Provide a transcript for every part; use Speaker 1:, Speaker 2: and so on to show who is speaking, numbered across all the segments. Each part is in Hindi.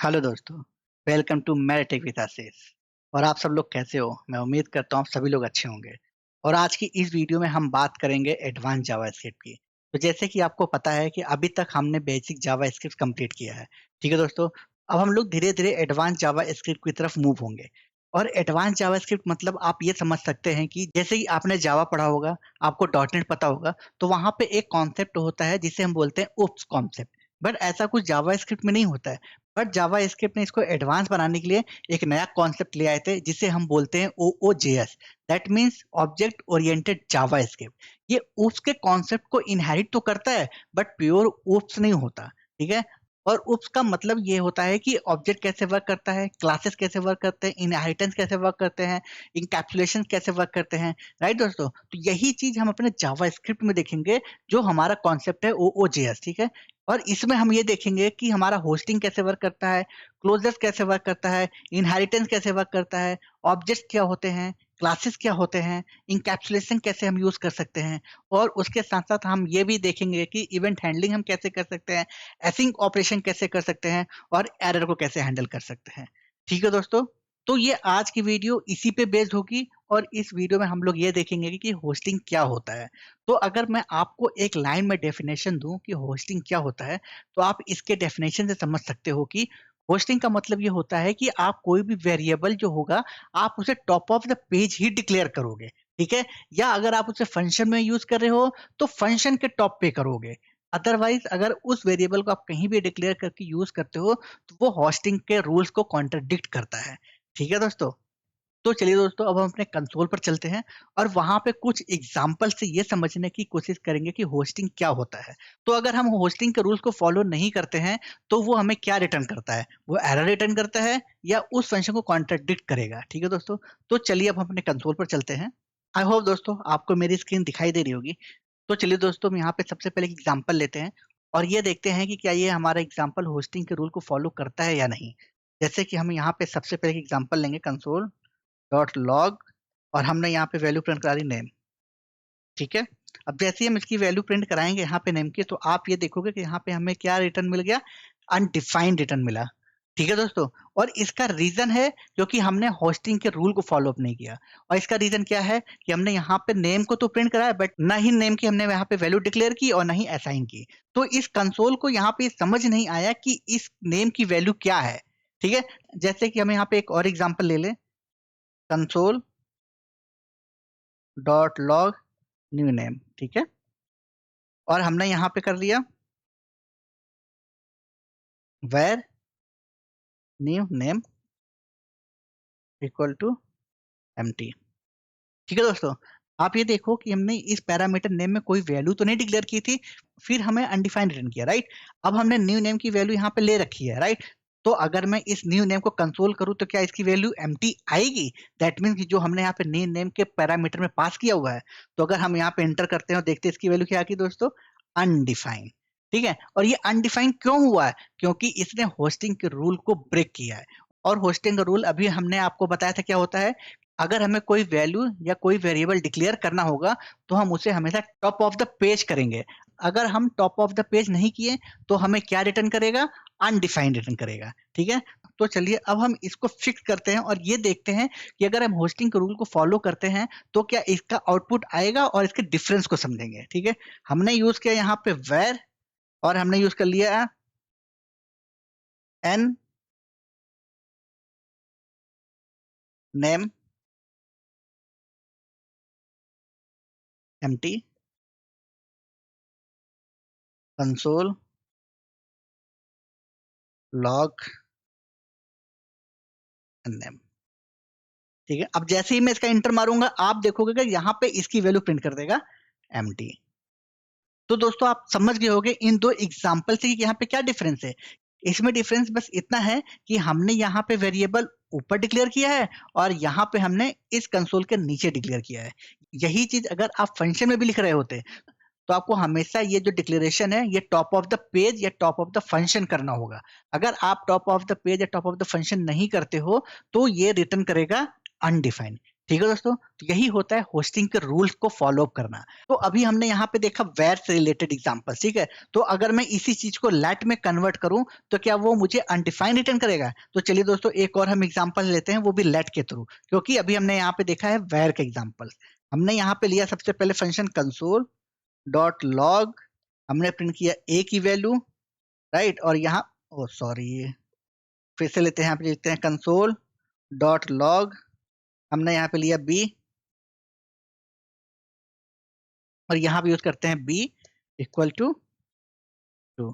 Speaker 1: हेलो दोस्तों, वेलकम टू मैथमेटिक्स विद आशीष। और आप सब लोग कैसे हो? मैं उम्मीद करता हूँ आप सभी लोग अच्छे होंगे। और आज की इस वीडियो में हम बात करेंगे एडवांस जावास्क्रिप्ट की। तो जैसे कि आपको पता है कि अभी तक हमने बेसिक जावास्क्रिप्ट कंप्लीट किया है, ठीक है दोस्तों। अब हम लोग धीरे धीरे एडवांस जावास्क्रिप्ट की तरफ मूव होंगे। और एडवांस जावास्क्रिप्ट मतलब आप ये समझ सकते हैं कि जैसे कि आपने जावा पढ़ा होगा, आपको डॉट नेट पता होगा, तो वहाँ पे एक कॉन्सेप्ट होता है जिसे हम बोलते हैं उप्स कॉन्सेप्ट। बट ऐसा कुछ जावास्क्रिप्ट में नहीं होता है। बट जावास्क्रिप्ट ने इसको एडवांस बनाने के लिए एक नया कॉन्सेप्ट ले आए थे जिसे हम बोलते हैं OOJS। That means object oriented JavaScript. ये उप्स के कॉन्सेप्ट को इनहेरिट तो करता है, बट प्योर उप्स नहीं होता। ठीक है। और उप्स का मतलब ये होता है कि ऑब्जेक्ट कैसे वर्क करता है, क्लासेस कैसे वर्क करते हैं, इनहेरिटेंस कैसे वर्क करते हैं, इंकैप्सुलेशन कैसे वर्क करते हैं। राइट दोस्तों, तो यही चीज हम अपने जावास्क्रिप्ट में देखेंगे, जो हमारा कॉन्सेप्ट है OOJS। ठीक है। और इसमें हम ये देखेंगे कि हमारा होस्टिंग कैसे वर्क करता है, क्लोजर्स कैसे वर्क करता है, इनहेरिटेंस कैसे वर्क करता है, ऑब्जेक्ट्स क्या होते हैं, क्लासेस क्या होते हैं, इनकैप्सुलेशन कैसे हम यूज कर सकते हैं। और उसके साथ साथ हम ये भी देखेंगे कि इवेंट हैंडलिंग हम कैसे कर सकते हैं, एसिंक ऑपरेशन कैसे कर सकते हैं, और एरर को कैसे हैंडल कर सकते हैं। ठीक है दोस्तों। तो ये आज की वीडियो इसी पे बेस्ड होगी। और इस वीडियो में हम लोग ये देखेंगे कि होस्टिंग क्या होता है। तो अगर मैं आपको एक लाइन में डेफिनेशन दूं कि होस्टिंग क्या होता है, तो आप इसके डेफिनेशन से समझ सकते हो कि होस्टिंग का मतलब ये होता है कि आप कोई भी वेरिएबल जो होगा, आप उसे top of the page he declare करोगे। ठीक है। या अगर आप उसे फंक्शन में यूज कर रहे हो, तो फंक्शन के टॉप पे करोगे। अदरवाइज अगर उस वेरिएबल को आप कहीं भी डिक्लेयर करके यूज करते हो, तो वो होस्टिंग के रूल्स को कॉन्ट्रडिक्ट करता है। ठीक है दोस्तों। तो चलिए दोस्तों, अब हम अपने कंसोल पर चलते हैं और वहां पे कुछ एग्जाम्पल से ये समझने की कोशिश करेंगे कि होस्टिंग क्या होता है। तो अगर हम होस्टिंग के रूल्स को फॉलो नहीं करते हैं, तो वो हमें क्या रिटर्न करता है? वो एरर रिटर्न करता है या उस फंक्शन को कॉन्ट्रडिक्ट करेगा। ठीक है दोस्तों। तो चलिए अब हम अपने कंसोल पर चलते हैं। आई होप दोस्तों आपको मेरी स्क्रीन दिखाई दे रही होगी। तो चलिए दोस्तों, हम यहाँ पे सबसे पहले एक एग्जाम्पल लेते हैं और ये देखते हैं कि क्या ये हमारा एग्जाम्पल होस्टिंग के रूल को फॉलो करता है या नहीं। जैसे कि हम यहाँ पे सबसे पहले एग्जाम्पल लेंगे, कंसोल डॉट लॉग, और हमने यहाँ पे वैल्यू प्रिंट करा दी नेम। ठीक है। अब जैसे ही हम इसकी वैल्यू प्रिंट कराएंगे यहाँ पे नेम की, तो आप ये देखोगे कि यहाँ पे हमें क्या रिटर्न मिल गया? अनडिफाइंड रिटर्न मिला। ठीक है दोस्तों। और इसका रीजन है क्योंकि हमने होस्टिंग के रूल को फॉलो अप नहीं किया। और इसका रीजन क्या है कि हमने यहाँ पे नेम को तो प्रिंट कराया, बट ना ही नेम की हमने यहाँ पे वैल्यू डिक्लेयर की और ना ही असाइन की। तो इस कंसोल को यहाँ पे समझ नहीं आया कि इस नेम की वैल्यू क्या है। ठीक है। जैसे कि हम यहाँ पे एक और एग्जाम्पल ले लें, console dot log new name. ठीक है। और हमने यहाँ पे कर लिया var new name equal to empty. ठीक है दोस्तों। आप ये देखो कि हमने इस पैरामीटर नेम में कोई वैल्यू तो नहीं डिक्लेयर की थी, फिर हमें अनडिफाइंड रिटर्न किया। राइट। अब हमने न्यू नेम की वैल्यू यहाँ पे ले रखी है। राइट। तो अगर मैं इस न्यू नेम को कंसोल करूं, तो क्या इसकी वैल्यू एम्प्टी आएगी? दैट मीन्स जो हमने यहाँ पे न्यू नेम के पैरामीटर में पास किया हुआ है, तो अगर हम यहाँ पे एंटर करते हैं और देखते हैं इसकी वैल्यू क्या आती है दोस्तों? अनडिफाइंड। ठीक है। और ये अनडिफाइंड क्यों हुआ है? क्योंकि इसने होस्टिंग के रूल को ब्रेक किया है। और होस्टिंग का रूल अभी हमने आपको बताया था क्या होता है। अगर हमें कोई वैल्यू या कोई वेरिएबल डिक्लेयर करना होगा, तो हम उसे हमेशा टॉप ऑफ द पेज करेंगे। अगर हम टॉप ऑफ द पेज नहीं किए, तो हमें क्या रिटर्न करेगा? अनडिफाइंड रिटर्न करेगा। ठीक है। तो चलिए अब हम इसको फिक्स करते हैं और ये देखते हैं कि अगर हम होस्टिंग के रूल को फॉलो करते हैं, तो क्या इसका आउटपुट आएगा, और इसके डिफरेंस को समझेंगे। ठीक है। हमने यूज किया यहाँ पे वेर, और हमने यूज कर लिया an name empty console log name. ठीक है। अब जैसे ही मैं इसका इंटर मारूंगा, आप देखोगे कि यहाँ पे इसकी वैल्यू प्रिंट कर देगा एम्प्टी। तो दोस्तों आप समझ गए होंगे इन दो एग्जांपल से कि यहाँ पे क्या डिफरेंस है। इसमें डिफरेंस बस इतना है कि हमने यहाँ पे वेरिएबल ऊपर डिक्लेयर किया है, और यहाँ पे हमने इस कंसोल के नीचे डिक्लेयर किया है। यही चीज अगर आप फंक्शन में भी लिख रहे होते, तो आपको हमेशा ये जो डिक्लेरेशन है, ये टॉप ऑफ द पेज या टॉप ऑफ द फंक्शन करना होगा। अगर आप टॉप ऑफ द पेज या टॉप ऑफ द फंक्शन नहीं करते हो, तो ये रिटर्न करेगा अनडिफाइंड। ठीक है दोस्तों, तो यही होता है होस्टिंग के रूल्स को फॉलो अप करना। तो अभी हमने यहाँ पे देखा वेयर से रिलेटेड एग्जांपल, ठीक है। तो अगर मैं इसी चीज को लेट में कन्वर्ट करूं तो क्या वो मुझे अनडिफाइंड रिटर्न करेगा? तो चलिए दोस्तों एक और हम एग्जांपल लेते हैं, वो भी लेट के थ्रू, क्योंकि अभी हमने यहाँ पे देखा है वेयर का एग्जांपल। हमने यहाँ पे लिया सबसे पहले फंक्शन कंसोल डॉट लॉग, हमने प्रिंट किया ए की वैल्यू, राइट। और यहाँ ओ सॉरी, फिर से लेते हैं, यहाँ पे लिखते हैं कंसोल डॉट लॉग, हमने यहाँ पे लिया बी, और यहाँ पे यूज करते हैं बी इक्वल टू 2,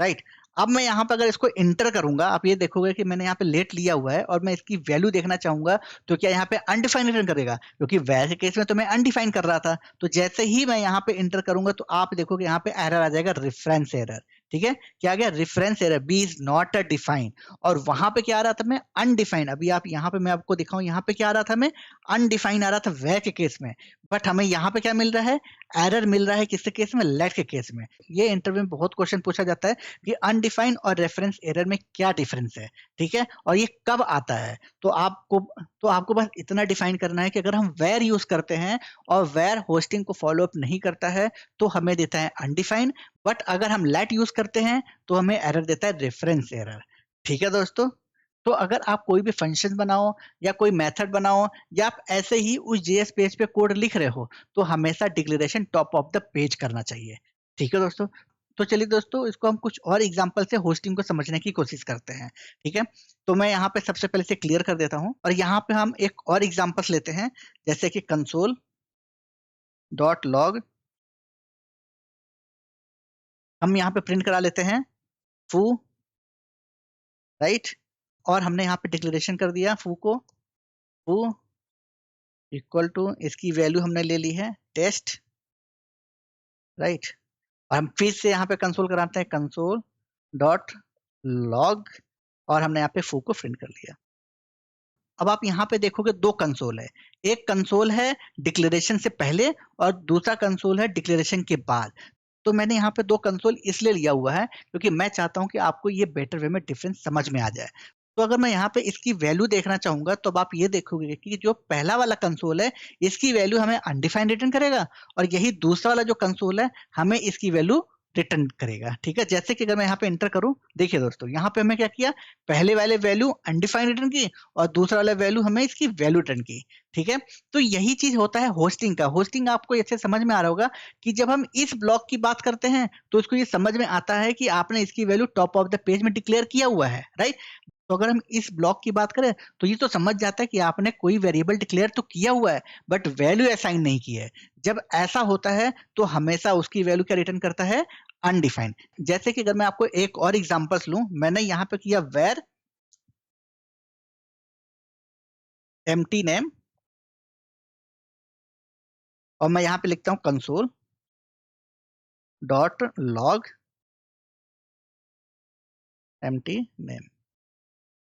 Speaker 1: राइट। अब मैं यहाँ पे अगर इसको इंटर करूंगा, आप ये देखोगे कि मैंने यहाँ पे लेट लिया हुआ है और मैं इसकी वैल्यू देखना चाहूंगा, तो क्या यहाँ पे अनडिफाइंड रिटर्न करेगा? क्योंकि वैर के केस में तो मैं अनडिफाइंड कर रहा था। तो जैसे ही मैं यहाँ पे इंटर करूंगा तो आप देखोगे यहाँ पे एरर आ जाएगा, रेफरेंस एरर। ठीक है, क्या आ गया? Reference error, B is not a defined. और वहां पे क्या आ रहा था? मैं अनडिफाइंड। अभी आप यहाँ पे, मैं आपको दिखाऊं, यहाँ पे क्या आ रहा था? मैं अनडिफाइंड आ रहा था वैर के केस में। बट हमें यहाँ पे क्या मिल रहा है? एरर मिल रहा है किसके केस में? लेट के केस में। ये इंटरव्यू में बहुत क्वेश्चन पूछा जाता है कि अनडिफाइंड और रेफरेंस एरर में क्या डिफरेंस है, ठीक है, और ये कब आता है। तो आपको बस इतना डिफाइन करना है कि अगर हम वेयर यूज करते हैं और वेयर होस्टिंग को फॉलो अप नहीं करता है तो हमें देता है अनडिफाइंड, बट अगर हम लेट यूज करते हैं तो हमें एरर देता है रेफरेंस एरर। ठीक है दोस्तों, तो अगर आप कोई भी फंक्शन बनाओ या कोई मेथड बनाओ या आप ऐसे ही उस जेएस पेज पे कोड लिख रहे हो, तो हमेशा declaration top of the page करना चाहिए। ठीक है दोस्तों, तो चलिए दोस्तों इसको हम कुछ और एग्जांपल से होस्टिंग को समझने की कोशिश करते हैं। ठीक है, तो मैं यहाँ पे सबसे पहले से क्लियर कर देता हूँ और यहाँ पे हम एक और एग्जांपल्स लेते हैं, जैसे कि कंसोल डॉट लॉग, हम यहाँ पे प्रिंट करा लेते हैं फू, राइट। और हमने यहाँ पे डिक्लेरेशन कर दिया फू को, फू इक्वल टू, इसकी वैल्यू हमने ले ली है टेस्ट, राइट। और हम फिर से यहाँ पे कंसोल कराते हैं कंसोल डॉट लॉग, और हमने यहाँ पे फू को प्रिंट कर लिया। अब आप यहाँ पे देखोगे दो कंसोल है, एक कंसोल है डिक्लेरेशन से पहले और दूसरा कंसोल है डिक्लेरेशन के बाद। तो मैंने यहाँ पे दो कंसोल इसलिए लिया हुआ है क्योंकि मैं चाहता हूँ कि आपको ये बेटर वे में डिफरेंस समझ में आ जाए। तो अगर मैं यहाँ पे इसकी वैल्यू देखना चाहूंगा तो अब आप ये देखोगे कि जो पहला वाला कंसोल है इसकी वैल्यू हमें अनडिफाइंड रिटर्न करेगा, और यही दूसरा वाला जो कंसोल है हमें इसकी वैल्यू रिटर्न करेगा। ठीक है, जैसे कि अगर मैं यहाँ पे एंटर करूं, देखिए दोस्तों यहाँ पे हमें क्या किया, पहले वाले वैल्यू अनडिफाइंड रिटर्न की और दूसरा वाला वैल्यू हमें इसकी वैल्यू रिटर्न की। ठीक है, तो यही चीज होता है होस्टिंग का। होस्टिंग आपको ऐसे समझ में आ रहा होगा कि जब हम इस ब्लॉक की बात करते हैं तो इसको ये समझ में आता है कि आपने इसकी value top of the page में डिक्लेयर किया हुआ है, राइट। तो अगर हम इस ब्लॉक की बात करें तो ये तो समझ जाता है कि आपने कोई वेरिएबल डिक्लेयर तो किया हुआ है बट वैल्यू असाइन नहीं की है। जब ऐसा होता है तो हमेशा उसकी वैल्यू क्या रिटर्न करता है? अनडिफाइंड। जैसे कि अगर मैं आपको एक और एग्जांपल्स लूं, मैंने यहाँ पे किया वेर एम्प्टी नेम, और मैं यहाँ पे लिखता हूँ console dot log empty name.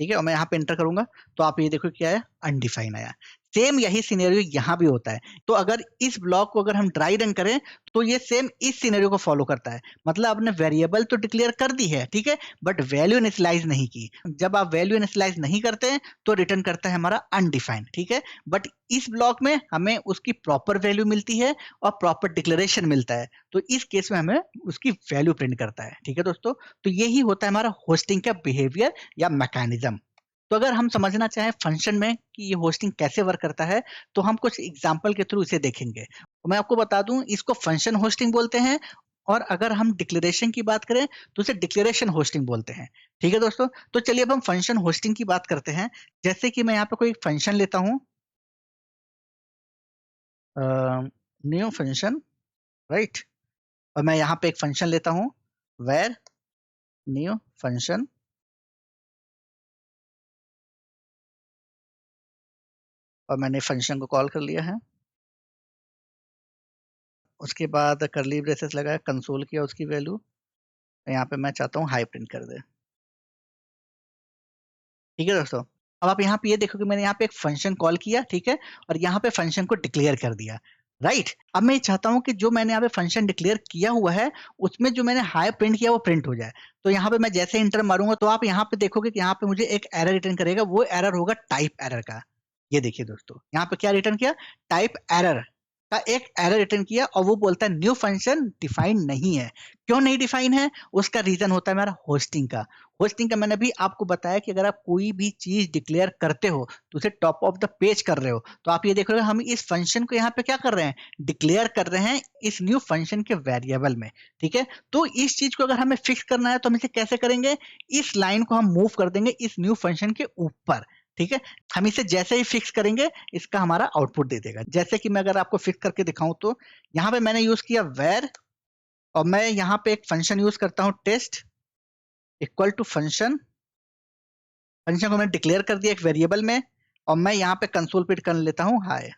Speaker 1: ठीक है, और मैं यहाँ पे एंटर करूंगा तो आप ये देखो क्या है, अनडिफाइन आया। सेम यही सिनेरियो यहाँ भी होता है। तो अगर इस ब्लॉक को अगर हम ड्राई रन करें तो ये सेम इस सिनेरियो को फॉलो करता है। मतलब आपने वेरिएबल तो डिक्लेयर कर दी है, ठीक है, बट वैल्यू इनिशियलाइज नहीं की। जब आप वैल्यू इनिशियलाइज नहीं करते हैं तो रिटर्न करता है हमारा अनडिफाइंड। ठीक है, बट इस ब्लॉक में हमें उसकी प्रॉपर वैल्यू मिलती है और प्रॉपर डिक्लेरेशन मिलता है, तो इस केस में हमें उसकी वैल्यू प्रिंट करता है। ठीक है दोस्तों, तो यही होता है हमारा होस्टिंग का बिहेवियर या मैकेनिज्म। तो अगर हम समझना चाहें फंक्शन में कि ये होस्टिंग कैसे वर्क करता है तो हम कुछ एग्जांपल के थ्रू इसे देखेंगे। तो मैं आपको बता दूं, इसको फंक्शन होस्टिंग बोलते हैं, और अगर हम डिक्लेरेशन की बात करें तो उसे डिक्लेरेशन होस्टिंग बोलते हैं। ठीक है दोस्तों, तो चलिए अब हम फंक्शन होस्टिंग की बात करते हैं। जैसे कि मैं यहाँ पे कोई फंक्शन लेता हूँ, न्यू फंक्शन, राइट। और मैं यहाँ पे एक फंक्शन लेता हूँ वेर न्यू फंक्शन, और मैंने फंक्शन को कॉल कर लिया है। उसके बाद करली ब्रेसेस लगाया, कंसोल किया उसकी वैल्यू, यहाँ पे मैं चाहता हूँ हाई प्रिंट कर दे। ठीक है दोस्तों, अब आप यहाँ पे ये देखो कि मैंने यहाँ पे एक फंक्शन कॉल किया, ठीक है, और यहाँ पे फंक्शन को डिक्लेयर कर दिया, राइट। अब मैं चाहता हूँ कि जो मैंने यहाँ पे फंक्शन डिक्लेयर किया हुआ है उसमें जो मैंने हाई प्रिंट किया वो प्रिंट हो जाए। तो यहाँ पे मैं जैसे इंटर मारूंगा तो आप यहाँ पे देखोगे कि यहाँ पे मुझे एक एरर रिटर्न करेगा, वो एरर होगा टाइप एरर का। ये देखिए दोस्तों, यहाँ पे क्या रिटर्न किया, टाइप एरर का एक एरर रिटर्न किया और वो बोलता है न्यू फंक्शन डिफाइन नहीं है। क्यों नहीं डिफाइन है? उसका रीजन होता है हमारा होस्टिंग का। होस्टिंग का मैंने भी आपको बताया कि अगर आप कोई भी चीज डिक्लेयर करते हो तो उसे टॉप ऑफ द पेज कर रहे हो, तो आप ये देख रहे हो हम इस फंक्शन को यहाँ पे क्या कर रहे हैं, डिक्लेयर कर रहे हैं इस न्यू फंक्शन के वेरिएबल में। ठीक है, तो इस चीज को अगर हमें फिक्स करना है तो हम इसे कैसे करेंगे, इस लाइन को हम मूव कर देंगे इस न्यू फंक्शन के ऊपर। ठीक है, हम इसे जैसे ही फिक्स करेंगे इसका हमारा आउटपुट दे देगा। जैसे कि मैं अगर आपको फिक्स करके दिखाऊं तो यहाँ पे मैंने यूज किया वेर, और मैं यहाँ पे एक फंक्शन यूज करता हूँ test equal to function. Function को मैंने डिक्लेयर कर दिया एक वेरिएबल में, और मैं यहाँ पे कंसोल पे कर लेता हूँ हाय।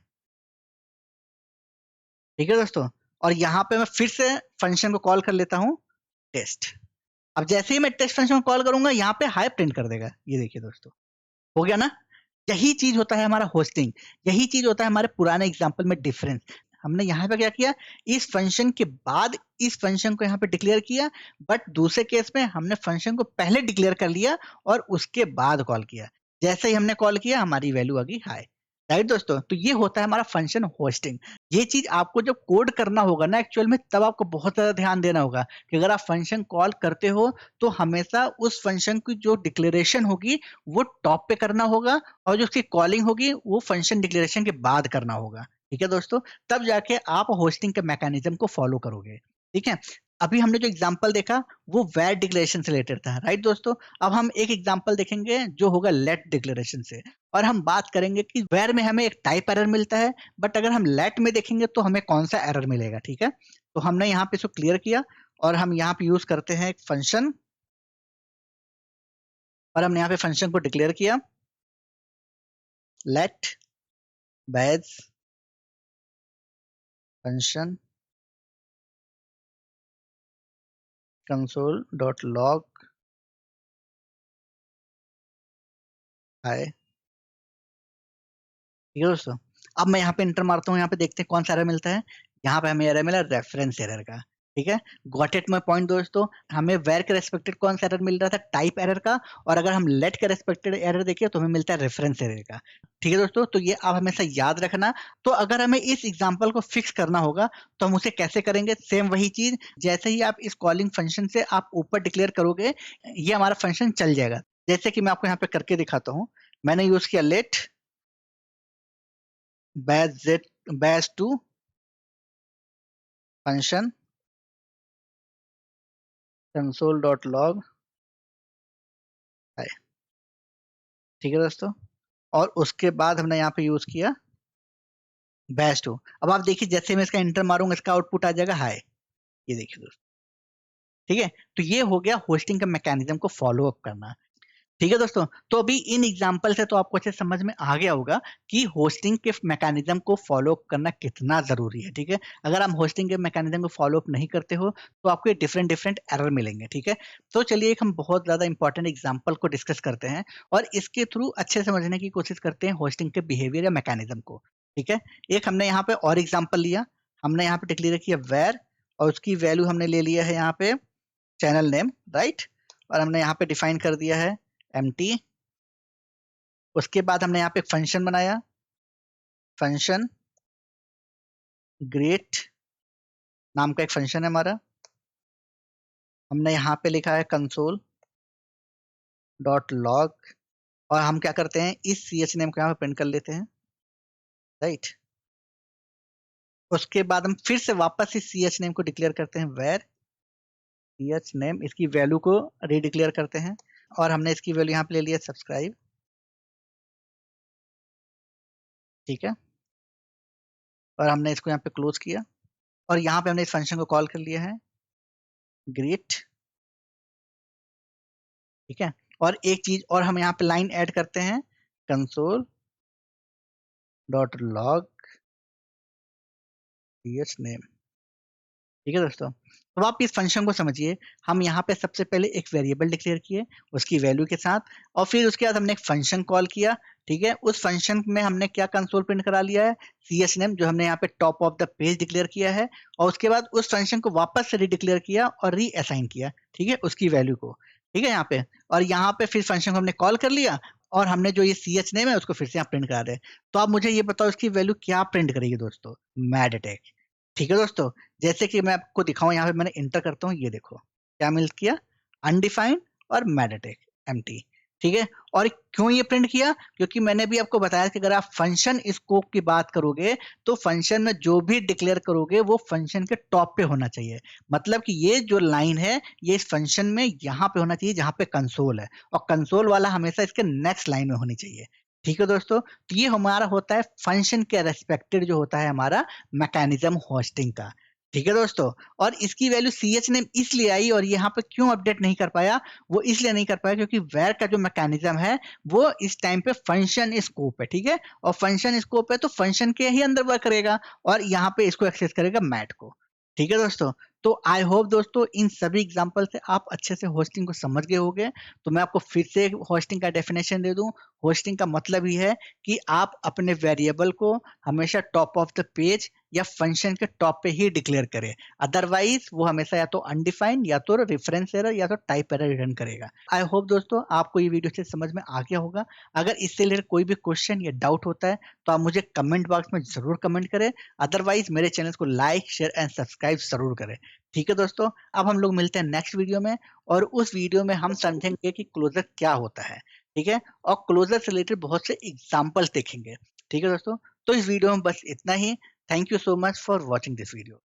Speaker 1: ठीक है दोस्तों, और यहाँ पे मैं फिर से फंक्शन को कॉल कर लेता हूँ टेस्ट। अब जैसे ही मैं टेस्ट फंक्शन को कॉल करूंगा यहाँ पे हाई प्रिंट कर देगा। ये देखिए दोस्तों, हो गया ना। यही चीज होता है हमारा होस्टिंग, यही चीज होता है हमारे पुराने एग्जांपल में डिफरेंस। हमने यहाँ पे क्या किया, इस फंक्शन के बाद इस फंक्शन को यहाँ पे डिक्लेयर किया, बट दूसरे केस में हमने फंक्शन को पहले डिक्लेयर कर लिया और उसके बाद कॉल किया। जैसे ही हमने कॉल किया हमारी वैल्यू आ गई हाई। राइट दोस्तों, तो ये होता है हमारा फंक्शन होस्टिंग। ये चीज आपको जब कोड करना होगा ना एक्चुअल में, तब आपको बहुत ज्यादा ध्यान देना होगा कि अगर आप फंक्शन कॉल करते हो तो हमेशा उस फंक्शन की जो डिक्लेरेशन होगी वो टॉप पे करना होगा, और जो उसकी कॉलिंग होगी वो फंक्शन डिक्लेरेशन के बाद करना होगा। ठीक है दोस्तों, तब जाके आप होस्टिंग के मैकेनिज्म को फॉलो करोगे। ठीक है, अभी हमने जो एग्जांपल देखा वो वेर डिक्लेरेशन से रिलेटेड था। राइट दोस्तों, अब हम एक एग्जांपल देखेंगे जो होगा लेट डिक्लेरेशन से, और हम बात करेंगे कि वेर में हमें एक टाइप एरर मिलता है, बट अगर हम लेट में देखेंगे तो हमें कौन सा एरर मिलेगा। ठीक है, तो हमने यहाँ पे इसको क्लियर किया, और हम यहाँ पे यूज करते हैं एक फंक्शन, और हमने यहाँ पे फंक्शन को डिक्लेयर किया लेट बैज फंक्शन console.log हाय। ठीक है दोस्तों, अब मैं यहाँ पे इंटर मारता हूँ, यहाँ पे देखते हैं कौन सा एरर मिलता है। यहाँ पे हमें एरर मिला रेफरेंस एरर का। ठीक है, गॉट इट माय पॉइंट दोस्तों, हमें वेर के रेस्पेक्टेड कौन सा एरर मिल रहा था, टाइप एरर का, और अगर हम लेट के रेस्पेक्टेड एरर देखिए तो हमें मिलता है रेफरेंस एरर का। ठीक है दोस्तों, तो ये आप हमेशा याद रखना। तो अगर हमें इस एग्जांपल को फिक्स करना होगा तो हम उसे कैसे करेंगे, सेम वही चीज, जैसे ही आप इस कॉलिंग फंक्शन से आप ऊपर डिक्लेयर करोगे ये हमारा फंक्शन चल जाएगा। जैसे कि मैं आपको यहाँ पे करके दिखाता हूँ, मैंने यूज किया late batch to function console.log है। ठीक है दोस्तों, और उसके बाद हमने यहाँ पे यूज किया बैच टू। अब आप देखिए जैसे मैं इसका इंटर मारूंगा इसका आउटपुट आ जाएगा हाई। ये देखिए दोस्तों, ठीक है, तो ये हो गया होस्टिंग का मैकेनिज्म को फॉलो अप करना। ठीक है दोस्तों, तो अभी इन एग्जाम्पल से तो आपको अच्छे समझ में आ गया होगा कि होस्टिंग के मैकेनिज्म को फॉलो अप करना कितना जरूरी है। ठीक है, अगर हम होस्टिंग के मैकेनिज्म को फॉलो अप नहीं करते हो तो आपको डिफरेंट डिफरेंट एरर मिलेंगे। ठीक है, तो चलिए एक हम बहुत ज्यादा इंपॉर्टेंट एग्जाम्पल को डिस्कस करते हैं और इसके थ्रू अच्छे से समझने की कोशिश करते हैं होस्टिंग के बिहेवियर या मैकेनिज्म को। ठीक है, एक हमने यहाँ पे और एग्जाम्पल लिया, हमने यहाँ पे डिक्लेयर किया वेर, और उसकी वैल्यू हमने ले लिया है यहाँ पे चैनल नेम। राइट, और हमने यहाँ पे डिफाइन कर दिया है empty। उसके बाद हमने यहाँ पे एक फंक्शन बनाया, फंक्शन ग्रेट नाम का एक फंक्शन है हमारा। हमने यहाँ पे लिखा है कंसोल डॉट लॉग, और हम क्या करते हैं इस सी एच नेम को यहाँ पे प्रिंट कर लेते हैं। राइट, उसके बाद हम फिर से वापस इस सी एच नेम को डिक्लेयर करते हैं वेर सी एच नेम, इसकी वैल्यू को रीडिक्लेयर करते हैं, और हमने इसकी वैल्यू यहाँ पे ले लिया सब्सक्राइब। ठीक है, और हमने इसको यहाँ पे क्लोज किया, और यहाँ पे हमने इस फंक्शन को कॉल कर लिया है ग्रेट। ठीक है, और एक चीज और हम यहाँ पे लाइन ऐड करते हैं कंसोल डॉट लॉग च नेम। ठीक है दोस्तों, तो आप इस फंक्शन को समझिए, हम यहाँ पे सबसे पहले एक वेरिएबल डिक्लेयर किए उसकी वैल्यू के साथ, और फिर उसके बाद हमने एक फंक्शन कॉल किया। ठीक है, उस फंक्शन में हमने क्या कंसोल प्रिंट करा लिया है सी एच नेम, जो हमने यहाँ पे top of the page declare किया है, और उसके बाद उस फंक्शन को वापस से रीडिक्लेयर किया और रीअसाइन किया। ठीक है, उसकी वैल्यू को। ठीक है यहाँ पे, और यहाँ पे फिर फंक्शन को हमने कॉल कर लिया, और हमने जो ये ch नेम है उसको फिर से यहाँ प्रिंट करा दें। तो आप मुझे ये बताओ इसकी वैल्यू क्या प्रिंट करेगी दोस्तों? मेडिटेक। ठीक है दोस्तों, जैसे कि मैं आपको दिखाऊँ, यहाँ पे मैंने इंटर करता हूँ, ये देखो क्या मिल किया, अनडिफाइंड और मेडिटेक एम्प्टी। ठीक है, और क्यों ये प्रिंट किया? क्योंकि मैंने भी आपको बताया कि अगर आप फंक्शन स्कोप की बात करोगे तो फंक्शन में जो भी डिक्लेयर करोगे वो फंक्शन के टॉप पे होना चाहिए। मतलब कि ये जो लाइन है ये इस फंक्शन में यहाँ पे होना चाहिए जहाँ पे कंसोल है, और कंसोल वाला हमेशा इसके नेक्स्ट लाइन में होनी चाहिए। ठीक है दोस्तों, तो ये हमारा होता है फंक्शन के रेस्पेक्टेड जो होता है हमारा मैकेनिज्म होस्टिंग का। ठीक है दोस्तों, और इसकी वैल्यू ch नेम इसलिए आई और यहाँ पे क्यों अपडेट नहीं कर पाया, वो इसलिए नहीं कर पाया क्योंकि where का जो मैकेनिज्म है वो इस टाइम पे फंक्शन स्कोप है। ठीक है, और फंक्शन स्कोप है तो फंक्शन के ही अंदर वर्क करेगा और यहाँ पे इसको एक्सेस करेगा मैट को। ठीक है दोस्तों, तो आई होप दोस्तों इन सभी एग्जांपल से आप अच्छे से होस्टिंग को समझ गए होंगे। तो मैं आपको फिर से होस्टिंग का डेफिनेशन दे दूं। होस्टिंग का मतलब ही है कि आप अपने वेरिएबल को हमेशा टॉप ऑफ द पेज या फंक्शन के टॉप पे ही डिक्लेयर करें, अदरवाइज वो हमेशा या तो अनडिफाइंड या तो रेफरेंस एरर या तो टाइप एरर रिटर्न करेगा। आई होप दोस्तों आपको ये वीडियो से समझ में आ गया होगा। अगर इससे रिलेटेड कोई भी क्वेश्चन या डाउट होता है तो आप मुझे कमेंट बॉक्स में जरूर कमेंट करें, अदरवाइज मेरे चैनल को लाइक शेयर एंड सब्सक्राइब जरूर करें। ठीक है दोस्तों, अब हम लोग मिलते हैं नेक्स्ट वीडियो में, और उस वीडियो में हम समझेंगे कि क्लोजर क्या होता है। ठीक है, और क्लोजर से रिलेटेड बहुत से एग्जाम्पल्स देखेंगे। ठीक है दोस्तों, तो इस वीडियो में बस इतना ही। Thank you so much for watching this video.